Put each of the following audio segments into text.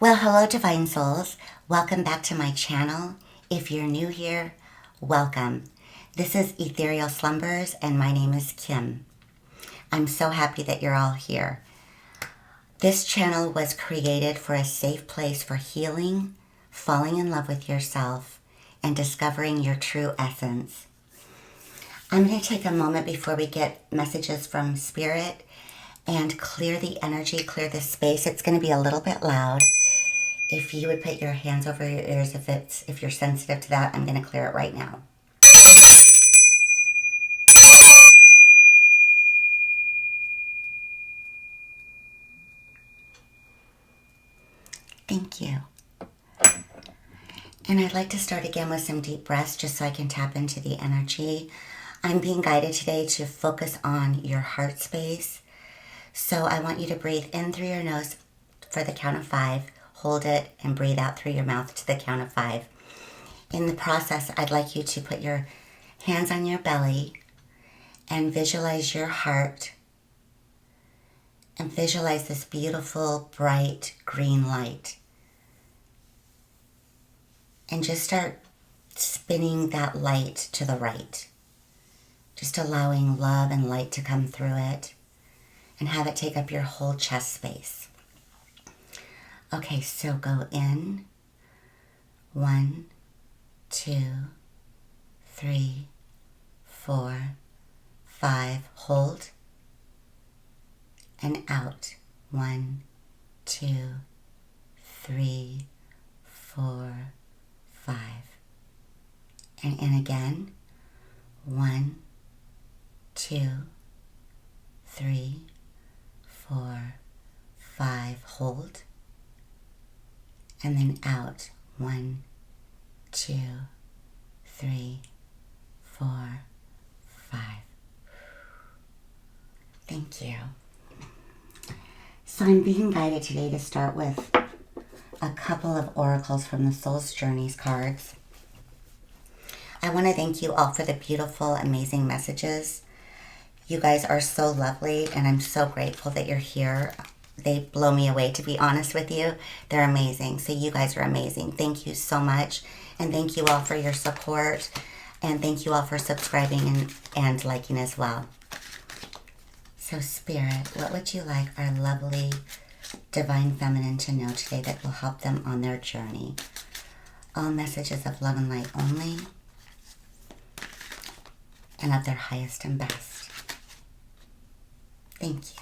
Well, hello, Divine Souls. Welcome back to my channel. If you're new here, welcome. This is Ethereal Slumbers, and my name is Kim. I'm so happy that you're all here. This channel was created for a safe place for healing, falling in love with yourself, and discovering your true essence. I'm going to take a moment before we get messages from Spirit and clear the energy, clear the space. It's going to be a little bit loud. If you would put your hands over your ears if you're sensitive to that, I'm going to clear it right now. Thank you. And I'd like to start again with some deep breaths just so I can tap into the energy. I'm being guided today to focus on your heart space. So I want you to breathe in through your nose for the count of 5. Hold it and breathe out through your mouth to the count of 5. In the process, I'd like you to put your hands on your belly and visualize your heart and visualize this beautiful, bright green light. And just start spinning that light to the right. Just allowing love and light to come through it and have it take up your whole chest space. Okay, so go in. 1, 2, 3, 4, 5. Hold. And out. 1, 2, 3, 4, 5. And in again. 1, 2, 3, 4, 5. Hold. And then out. 1, 2, 3, 4, 5. Thank you. So I'm being guided today to start with a couple of oracles from the Soul's Journeys cards. I want to thank you all for the beautiful, amazing messages. You guys are so lovely, and I'm so grateful that you're here. They blow me away, to be honest with you. They're amazing. So you guys are amazing. Thank you so much. And thank you all for your support. And thank you all for subscribing and liking as well. So Spirit, what would you like our lovely Divine Feminine to know today that will help them on their journey? All messages of love and light only, and of their highest and best. Thank you.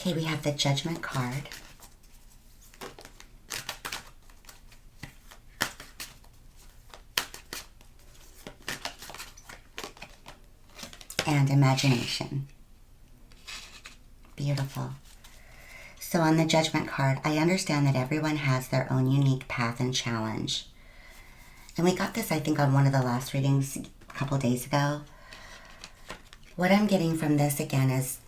Okay, we have the Judgment card. And Imagination. Beautiful. So on the Judgment card, I understand that everyone has their own unique path and challenge. And we got this, I think, on one of the last readings a couple days ago. What I'm getting from this again is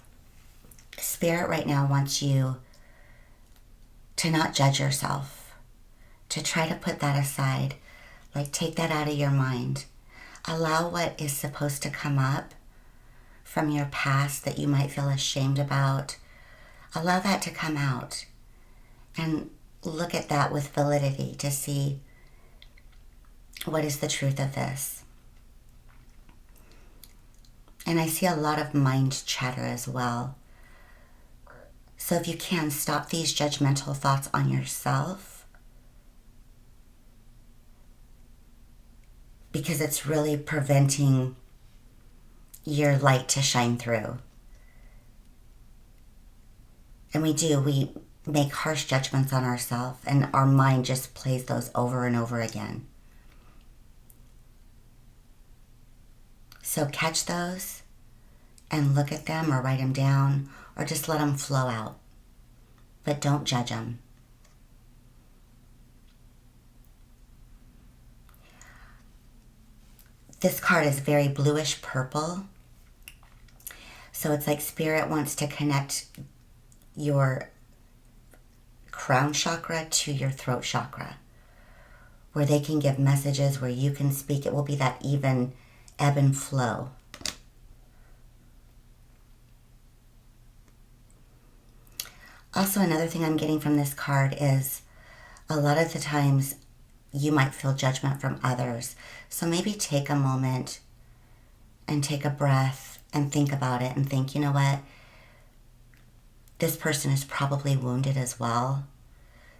Spirit right now wants you to not judge yourself, to try to put that aside, like take that out of your mind. Allow what is supposed to come up from your past that you might feel ashamed about. Allow that to come out and look at that with validity to see what is the truth of this. And I see a lot of mind chatter as well. So if you can, stop these judgmental thoughts on yourself, because it's really preventing your light to shine through. And we make harsh judgments on ourselves, and our mind just plays those over and over again. So catch those and look at them or write them down or just let them flow out. But don't judge them. This card is very bluish purple. So it's like Spirit wants to connect your crown chakra to your throat chakra, where they can give messages, where you can speak. It will be that even ebb and flow. Also, another thing I'm getting from this card is a lot of the times you might feel judgment from others. So maybe take a moment and take a breath and think about it and think, you know what? This person is probably wounded as well.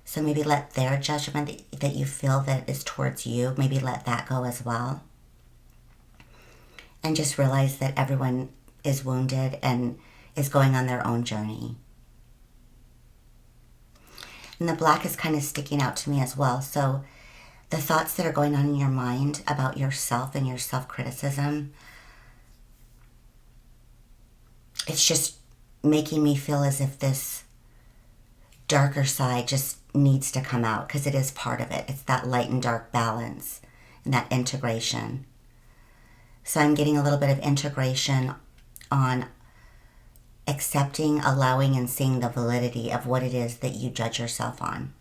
So maybe let their judgment that you feel that is towards you, maybe let that go as well. And just realize that everyone is wounded and is going on their own journey. And the black is kind of sticking out to me as well. So the thoughts that are going on in your mind about yourself and your self-criticism, it's just making me feel as if this darker side just needs to come out, because it is part of it. It's that light and dark balance and that integration. So I'm getting a little bit of integration on accepting, allowing, and seeing the validity of what it is that you judge yourself on.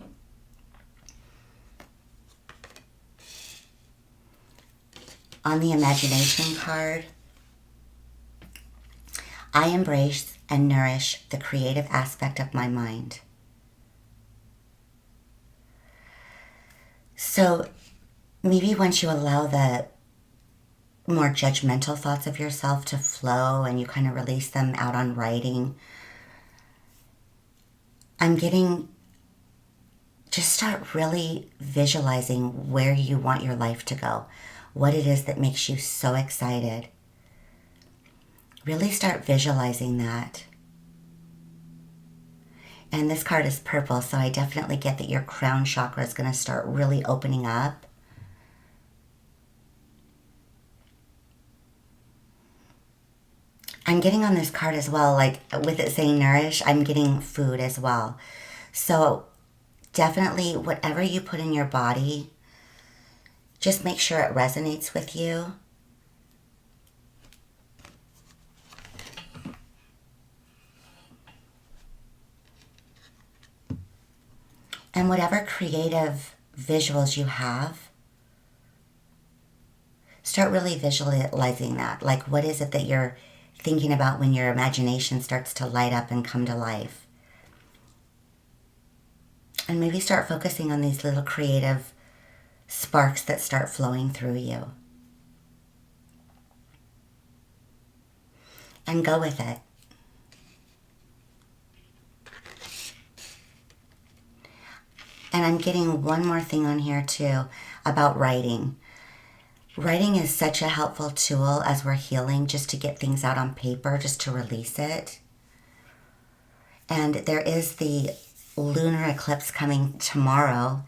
On the imagination card, I embrace and nourish the creative aspect of my mind. So maybe once you allow the more judgmental thoughts of yourself to flow and you kind of release them out on writing, I'm getting, just start really visualizing where you want your life to go, what it is that makes you so excited. Really start visualizing that. And this card is purple, so I definitely get that your crown chakra is going to start really opening up. I'm getting on this card as well, like with it saying nourish, I'm getting food as well. So definitely whatever you put in your body, just make sure it resonates with you. And whatever creative visuals you have, start really visualizing that. Like, what is it that you're thinking about when your imagination starts to light up and come to life? And maybe start focusing on these little creative sparks that start flowing through you. And go with it. And I'm getting one more thing on here too about writing. Writing is such a helpful tool as we're healing, just to get things out on paper, just to release it. And there is the lunar eclipse coming tomorrow.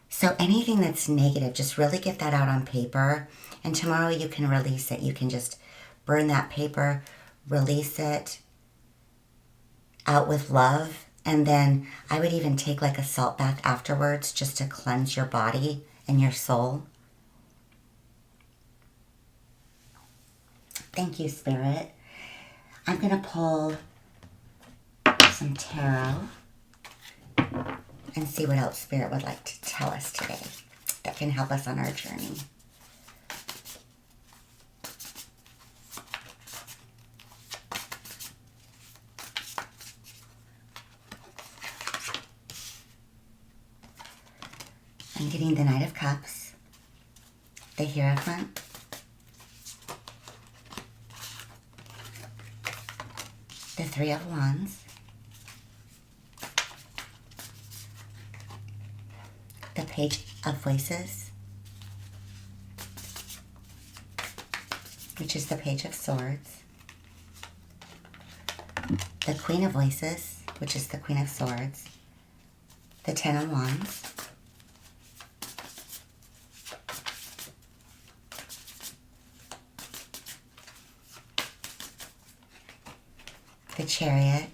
So anything that's negative, just really get that out on paper. And tomorrow you can release it. You can just burn that paper, release it out with love. And then I would even take like a salt bath afterwards, just to cleanse your body and your soul. Thank you, Spirit. I'm going to pull some tarot and see what else Spirit would like to tell us today that can help us on our journey. I'm getting the Knight of Cups, the Hierophant, the Three of Wands, the Page of Voices, which is the Page of Swords, the Queen of Voices, which is the Queen of Swords, the Ten of Wands, the Chariot,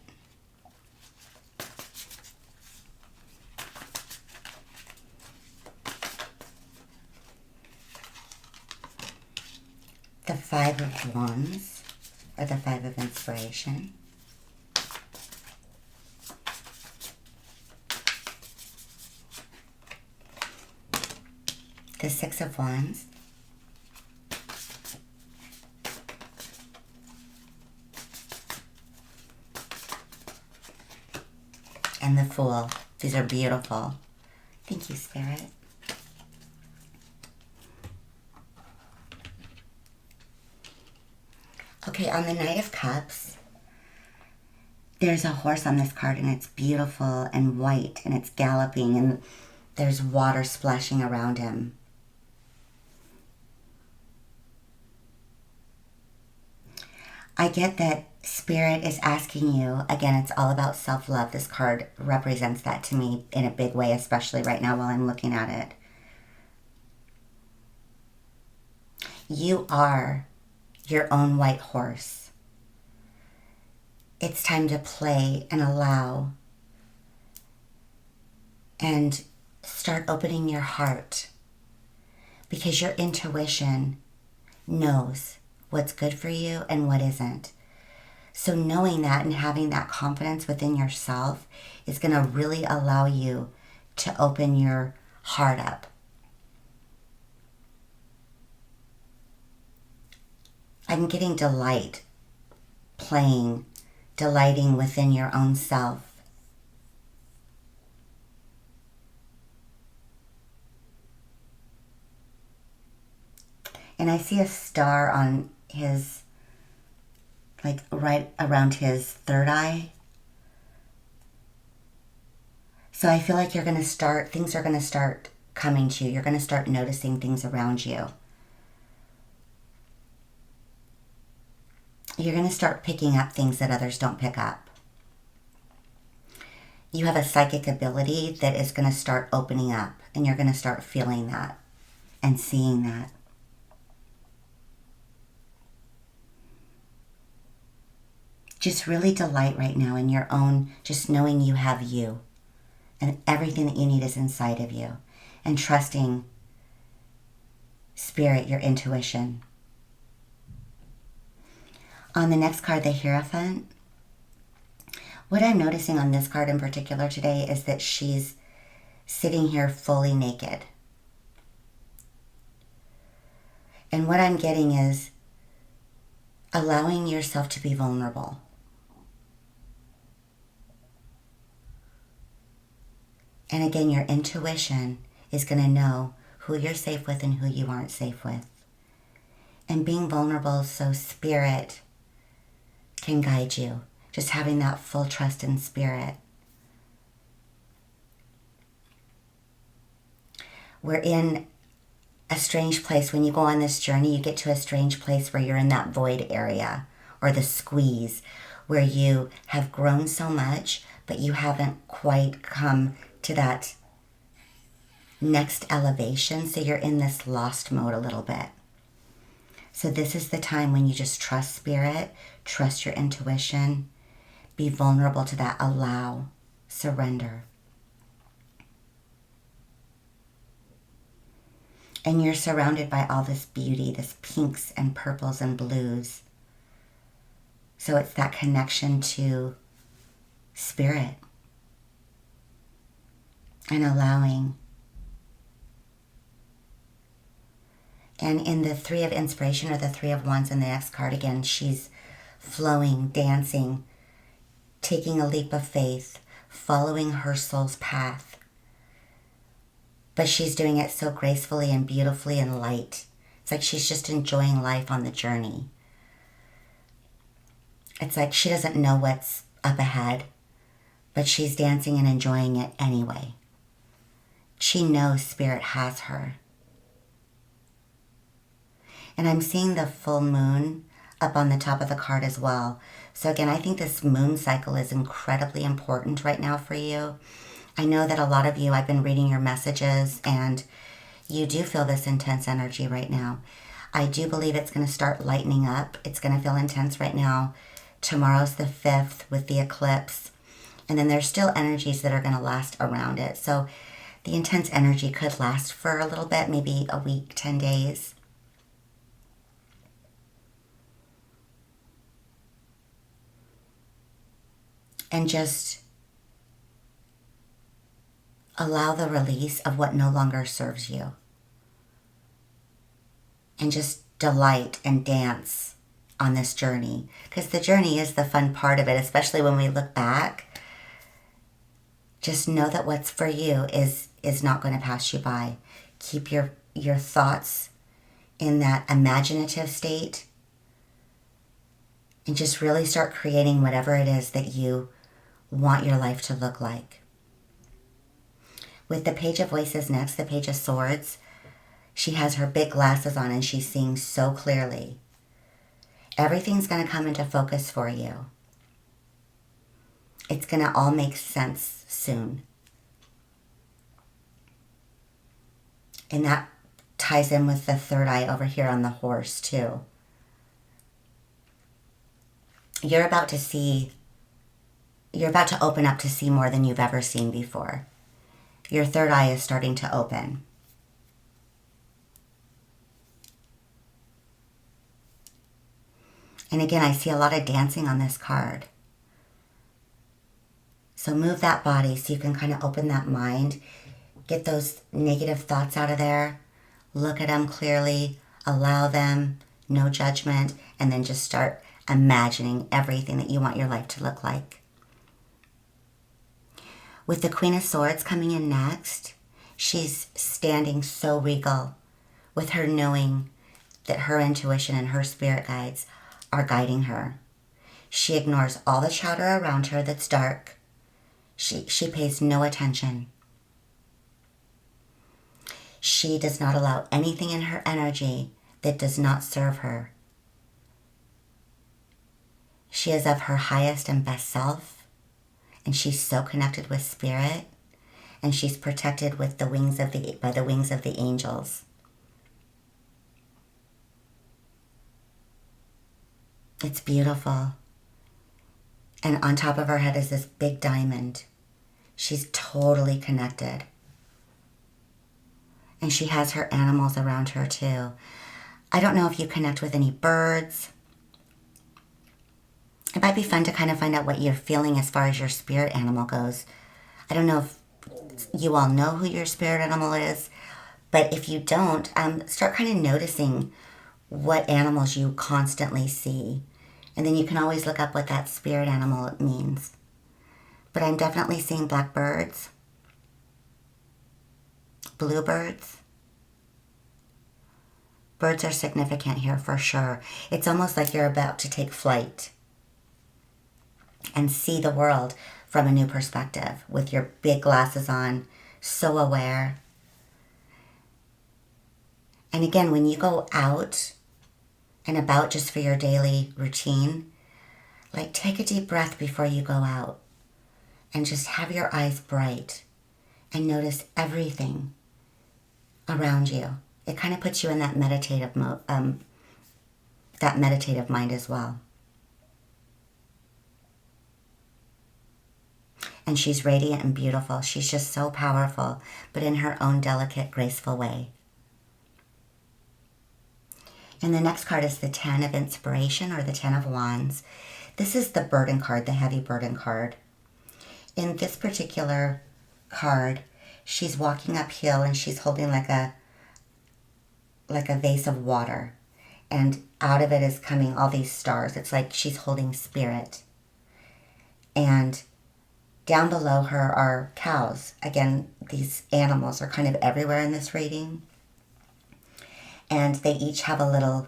the Five of Wands, or the Five of Inspiration, the Six of Wands, and the Fool. These are beautiful. Thank you, Spirit. Okay, on the Knight of Cups, there's a horse on this card, and it's beautiful and white, and it's galloping, and there's water splashing around him. I get that Spirit is asking you, again, it's all about self-love. This card represents that to me in a big way, especially right now while I'm looking at it. You are your own white horse. It's time to play and allow and start opening your heart, because your intuition knows what's good for you and what isn't. So knowing that and having that confidence within yourself is going to really allow you to open your heart up. I'm getting delight, playing, delighting within your own self. And I see a star on his, like right around his third eye. So I feel like you're going to start, things are going to start coming to you. You're going to start noticing things around you. You're going to start picking up things that others don't pick up. You have a psychic ability that is going to start opening up, and you're going to start feeling that and seeing that. Just really delight right now in your own, just knowing you have you and everything that you need is inside of you, and trusting Spirit, your intuition. On the next card, the Hierophant, what I'm noticing on this card in particular today is that she's sitting here fully naked. And what I'm getting is allowing yourself to be vulnerable. And again, your intuition is going to know who you're safe with and who you aren't safe with. And being vulnerable so Spirit can guide you. Just having that full trust in Spirit. We're in a strange place. When you go on this journey, you get to a strange place where you're in that void area or the squeeze, where you have grown so much, but you haven't quite come to that next elevation. So you're in this lost mode a little bit. So this is the time when you just trust Spirit, trust your intuition, be vulnerable to that, allow, surrender. And you're surrounded by all this beauty, this pinks and purples and blues. So it's that connection to Spirit and allowing. And in the Three of Inspiration, or the Three of Wands in the next card, again, she's flowing, dancing, taking a leap of faith, following her soul's path. But she's doing it so gracefully and beautifully and light. It's like she's just enjoying life on the journey. It's like she doesn't know what's up ahead, but she's dancing and enjoying it anyway. She knows Spirit has her. And I'm seeing the full moon up on the top of the card as well. So again, I think this moon cycle is incredibly important right now for you. I know that a lot of you, I've been reading your messages, and you do feel this intense energy right now. I do believe it's going to start lightening up. It's going to feel intense right now. Tomorrow's the 5th with the eclipse. And then there's still energies that are going to last around it. So the intense energy could last for a little bit, maybe a week, 10 days. And just allow the release of what no longer serves you. And just delight and dance on this journey. Because the journey is the fun part of it, especially when we look back. Just know that what's for you is not going to pass you by. Keep your thoughts in that imaginative state and just really start creating whatever it is that you want your life to look like. With the Page of Voices next, the Page of Swords, she has her big glasses on and she's seeing so clearly. Everything's going to come into focus for you. It's going to all make sense soon. And that ties in with the third eye over here on the horse too. You're about to open up to see more than you've ever seen before. Your third eye is starting to open. And again, I see a lot of dancing on this card. So move that body so you can kind of open that mind. Get those negative thoughts out of there. Look at them clearly. Allow them. No judgment. And then just start imagining everything that you want your life to look like. With the Queen of Swords coming in next, she's standing so regal with her knowing that her intuition and her spirit guides are guiding her. She ignores all the chatter around her that's dark. She pays no attention. She does not allow anything in her energy that does not serve her. She is of her highest and best self, and she's so connected with spirit, and she's protected with by the wings of the angels. It's beautiful. And on top of her head is this big diamond. She's totally connected. And she has her animals around her too. I don't know if you connect with any birds. It might be fun to kind of find out what you're feeling as far as your spirit animal goes. I don't know if you all know who your spirit animal is, but if you don't, start kind of noticing what animals you constantly see. And then you can always look up what that spirit animal means. But I'm definitely seeing blackbirds, bluebirds. Birds are significant here for sure. It's almost like you're about to take flight and see the world from a new perspective with your big glasses on, so aware. And again, when you go out and about just for your daily routine, like take a deep breath before you go out and just have your eyes bright and notice everything around you. It kind of puts you in that meditative mind as well. And she's radiant and beautiful. She's just so powerful, but in her own delicate, graceful way. And the next card is the 10 of Inspiration, or the 10 of Wands. This is the burden card, the heavy burden card. In this particular card, she's walking uphill and she's holding like a vase of water. And out of it is coming all these stars. It's like she's holding spirit. And down below her are cows. Again, these animals are kind of everywhere in this reading. And they each have a little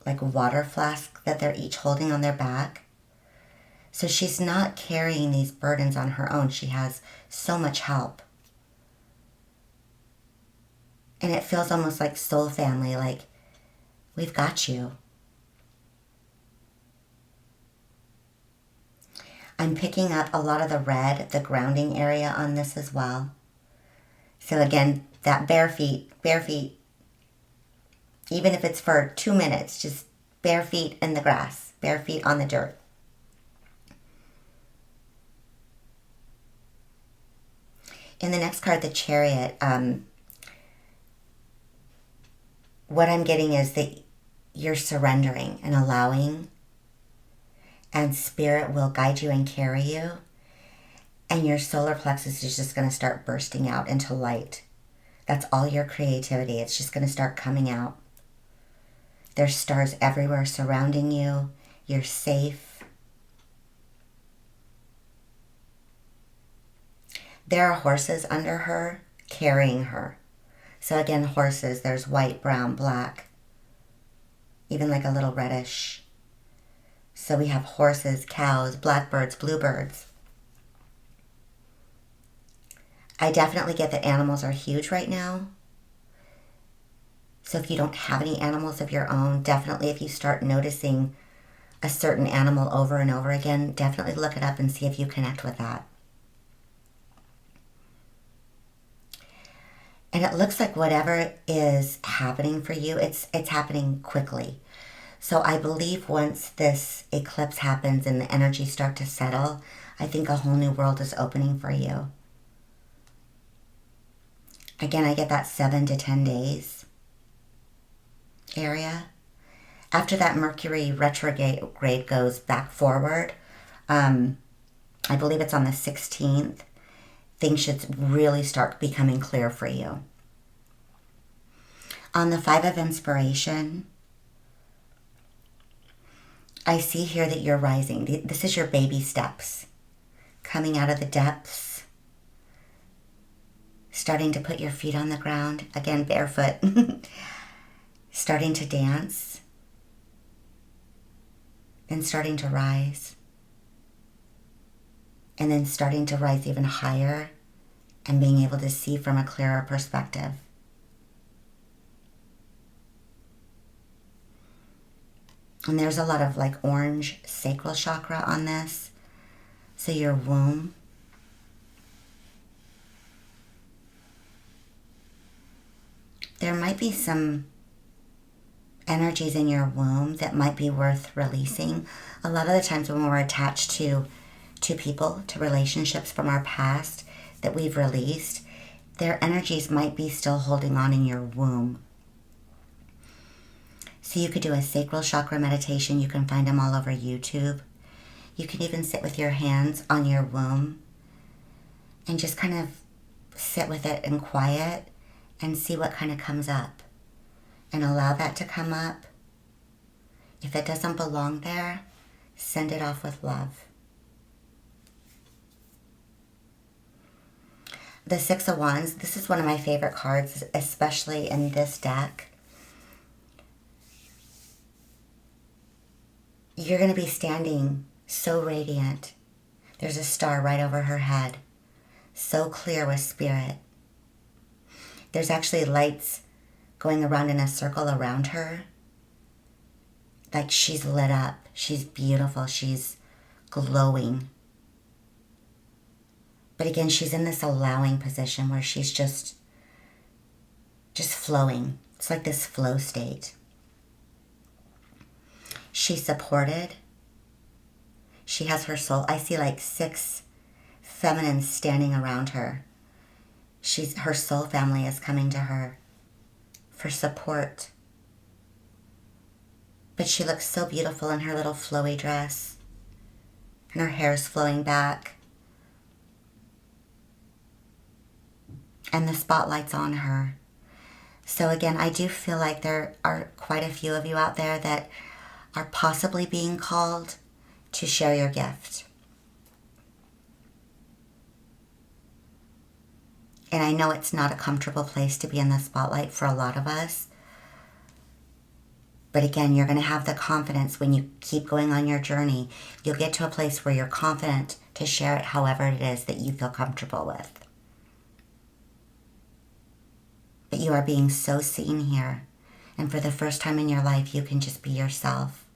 like water flask that they're each holding on their back. So she's not carrying these burdens on her own. She has so much help. And it feels almost like soul family, like we've got you. I'm picking up a lot of the red, the grounding area on this as well. So again, that bare feet, even if it's for 2 minutes, just bare feet in the grass, bare feet on the dirt. In the next card, the Chariot, what I'm getting is that you're surrendering and allowing, and spirit will guide you and carry you, and your solar plexus is just going to start bursting out into light. That's all your creativity. It's just going to start coming out. There's stars everywhere surrounding you. You're safe. There are horses under her carrying her. So again, horses, there's white, brown, black, even like a little reddish. So we have horses, cows, blackbirds, bluebirds. I definitely get that animals are huge right now. So if you don't have any animals of your own, definitely if you start noticing a certain animal over and over again, definitely look it up and see if you connect with that. And it looks like whatever is happening for you, it's happening quickly. So I believe once this eclipse happens and the energies start to settle, I think a whole new world is opening for you. Again, I get that 7 to 10 days area. After that Mercury retrograde goes back forward, I believe it's on the 16th, things should really start becoming clear for you. On the 5 of Inspiration, I see here that you're rising. This is your baby steps. Coming out of the depths. Starting to put your feet on the ground. Again, barefoot. Starting to dance. Then starting to rise. And then starting to rise even higher and being able to see from a clearer perspective. And there's a lot of like orange sacral chakra on this. So your womb. There might be some energies in your womb that might be worth releasing. A lot of the times when we're attached to people, to relationships from our past that we've released, their energies might be still holding on in your womb. So you could do a sacral chakra meditation. You can find them all over YouTube. You can even sit with your hands on your womb and just kind of sit with it in quiet and see what kind of comes up. And allow that to come up. If it doesn't belong there, send it off with love. The 6 of Wands, this is one of my favorite cards, especially in this deck. You're going to be standing so radiant. There's a star right over her head. So clear with spirit. There's actually lights going around in a circle around her. Like she's lit up. She's beautiful. She's glowing. But again, she's in this allowing position where she's just flowing. It's like this flow state. She's supported. She has her soul. I see like 6 feminines standing around her. Her soul family is coming to her for support. But she looks so beautiful in her little flowy dress. And her hair is flowing back. And the spotlight's on her. So again, I do feel like there are quite a few of you out there that are possibly being called to share your gift. And I know it's not a comfortable place to be in the spotlight for a lot of us. But again, you're going to have the confidence when you keep going on your journey. You'll get to a place where you're confident to share it however it is that you feel comfortable with. But you are being so seen here. And for the first time in your life, you can just be yourself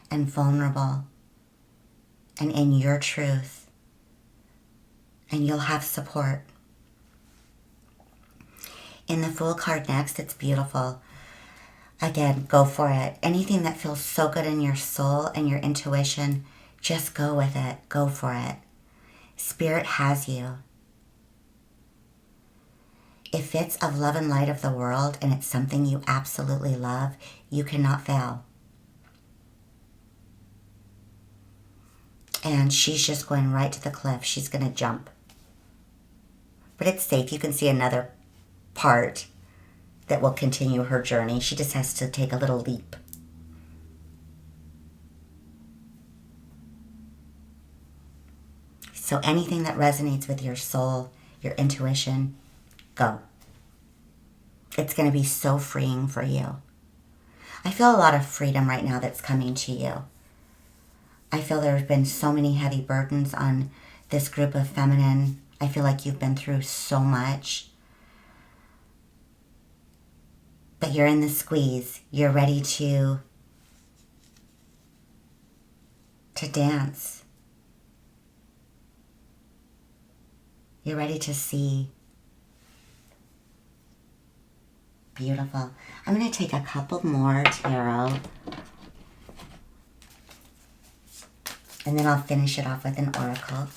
and vulnerable and in your truth. And you'll have support. In the Fool card next, it's beautiful. Again, go for it. Anything that feels so good in your soul and your intuition, just go with it. Go for it. Spirit has you. If it's of love and light of the world and it's something you absolutely love, you cannot fail. And she's just going right to the cliff. She's going to jump. But it's safe. You can see another part that will continue her journey. She just has to take a little leap. So anything that resonates with your soul, your intuition, go. It's going to be so freeing for you. I feel a lot of freedom right now that's coming to you. I feel there have been so many heavy burdens on this group of feminine. I feel like you've been through so much. But you're in the squeeze. You're ready to dance. You're ready to see. Beautiful. I'm going to take a couple more tarot. And then I'll finish it off with an oracle.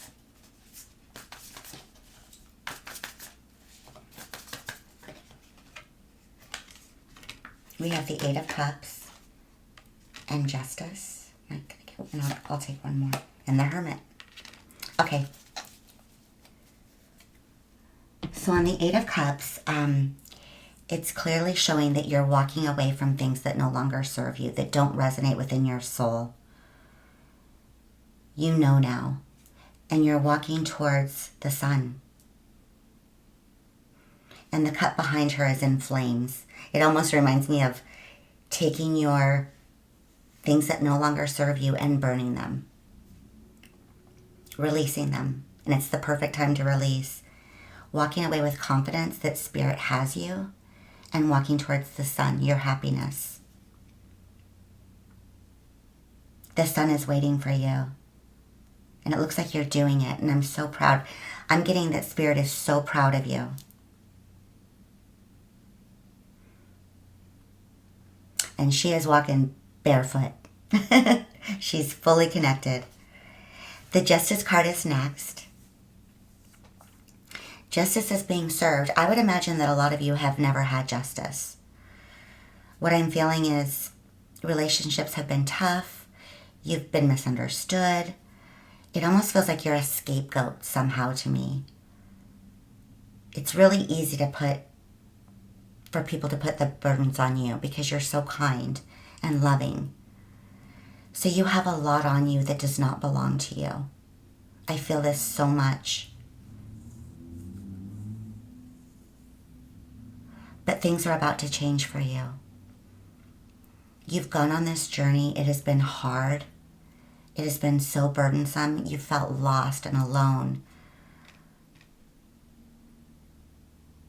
We have the Eight of Cups and Justice. And I'll take one more. And the Hermit. Okay. So on the Eight of Cups, it's clearly showing that you're walking away from things that no longer serve you, that don't resonate within your soul. You know now. And you're walking towards the sun. And the cup behind her is in flames. It almost reminds me of taking your things that no longer serve you and burning them. Releasing them. And it's the perfect time to release. Walking away with confidence that Spirit has you. And walking towards the sun, your happiness. The sun is waiting for you. And it looks like you're doing it. And I'm so proud. I'm getting that Spirit is so proud of you. And she is walking barefoot. She's fully connected. The Justice card is next. Justice is being served. I would imagine that a lot of you have never had justice. What I'm feeling is relationships have been tough. You've been misunderstood. It almost feels like you're a scapegoat somehow to me. It's really easy for people to put the burdens on you because you're so kind and loving. So you have a lot on you that does not belong to you. I feel this so much. But things are about to change for you. You've gone on this journey. It has been hard. It has been so burdensome. You felt lost and alone.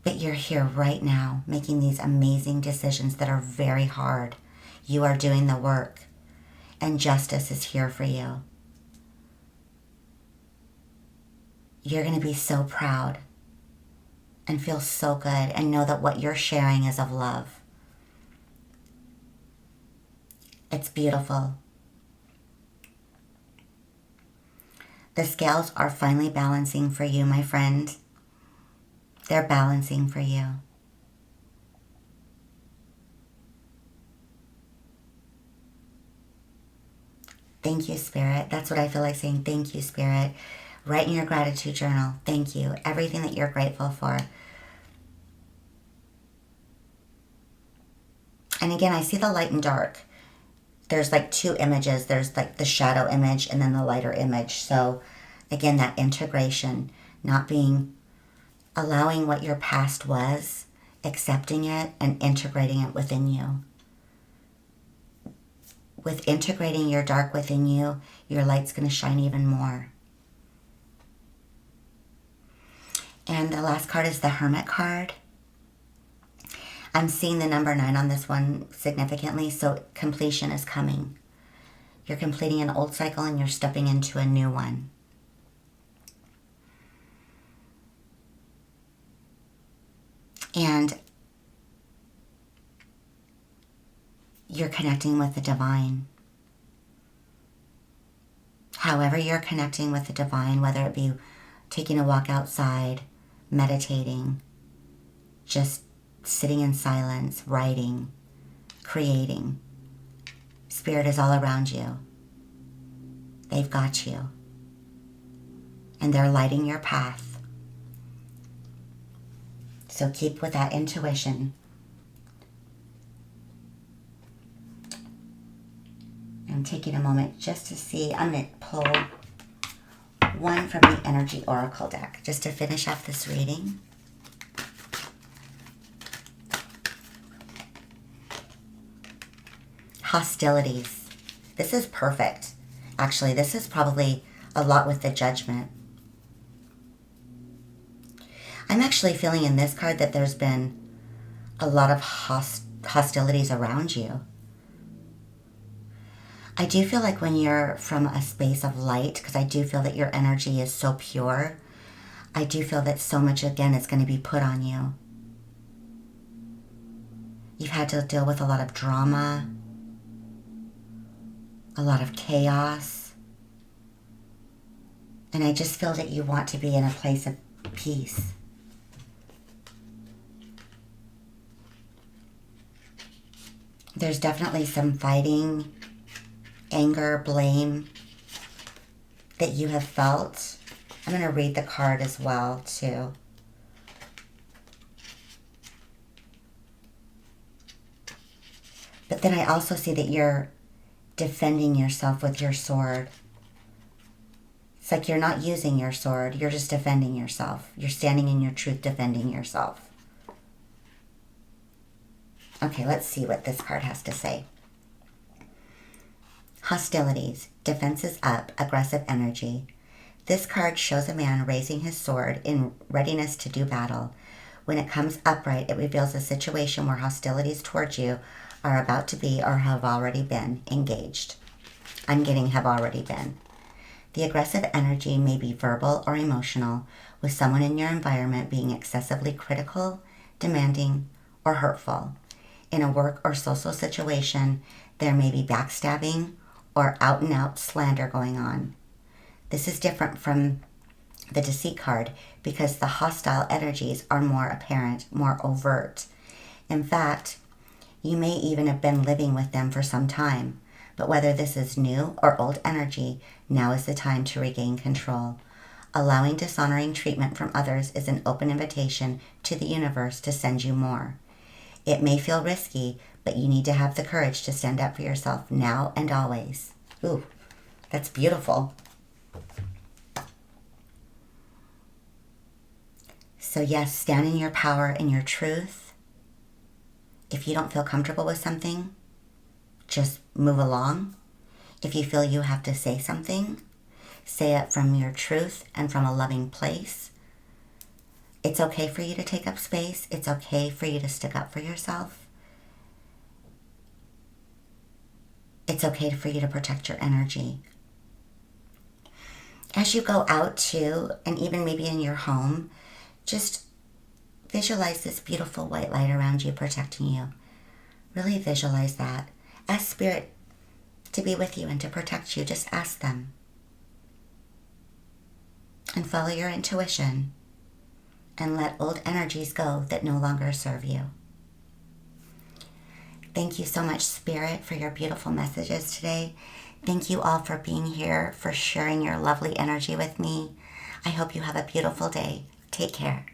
But you're here right now making these amazing decisions that are very hard. You are doing the work. And justice is here for you. You're going to be so proud. And feel so good and know that what you're sharing is of love. It's beautiful. The scales are finally balancing for you, my friend. They're balancing for you. Thank you, Spirit. That's what I feel like saying. Thank you, Spirit. Write in your gratitude journal. Thank you. Everything that you're grateful for. And again, I see the light and dark. There's like two images. There's like the shadow image and then the lighter image. So again, that integration, allowing what your past was, accepting it and integrating it within you. With integrating your dark within you, your light's going to shine even more. And the last card is the Hermit card. I'm seeing the number 9 on this one significantly, so completion is coming. You're completing an old cycle and you're stepping into a new one. And you're connecting with the divine. However you're connecting with the divine, whether it be taking a walk outside, meditating, just sitting in silence, writing, creating. Spirit is all around you. They've got you. And they're lighting your path. So keep with that intuition. I'm taking a moment just to see. I'm going to pull one from the Energy Oracle deck, just to finish off this reading. Hostilities. This is perfect. Actually, this is probably a lot with the Judgment. I'm actually feeling in this card that there's been a lot of hostilities around you. I do feel like when you're from a space of light, because I do feel that your energy is so pure, I do feel that so much, again, is going to be put on you. You've had to deal with a lot of drama, a lot of chaos, and I just feel that you want to be in a place of peace. There's definitely some fighting, anger, blame that you have felt. I'm going to read the card as well, too. But then I also see that you're defending yourself with your sword. It's like you're not using your sword, you're just defending yourself. You're standing in your truth, defending yourself. Okay, let's see what this card has to say. Hostilities, defenses up, aggressive energy. This card shows a man raising his sword in readiness to do battle. When it comes upright, it reveals a situation where hostilities towards you are about to be or have already been engaged. I'm getting have already been. The aggressive energy may be verbal or emotional, with someone in your environment being excessively critical, demanding, or hurtful. In a work or social situation, there may be backstabbing or out-and-out slander going on. This is different from the deceit card because the hostile energies are more apparent, more overt. In fact, you may even have been living with them for some time, but whether this is new or old energy, now is the time to regain control. Allowing dishonoring treatment from others is an open invitation to the universe to send you more. It may feel risky, but you need to have the courage to stand up for yourself now and always. Ooh, that's beautiful. So yes, stand in your power and your truth. If you don't feel comfortable with something, just move along. If you feel you have to say something, say it from your truth and from a loving place. It's okay for you to take up space. It's okay for you to stick up for yourself. It's okay for you to protect your energy. As you go out too, and even maybe in your home, just visualize this beautiful white light around you protecting you. Really visualize that. Ask Spirit to be with you and to protect you. Just ask them. And follow your intuition. And let old energies go that no longer serve you. Thank you so much, Spirit, for your beautiful messages today. Thank you all for being here, for sharing your lovely energy with me. I hope you have a beautiful day. Take care.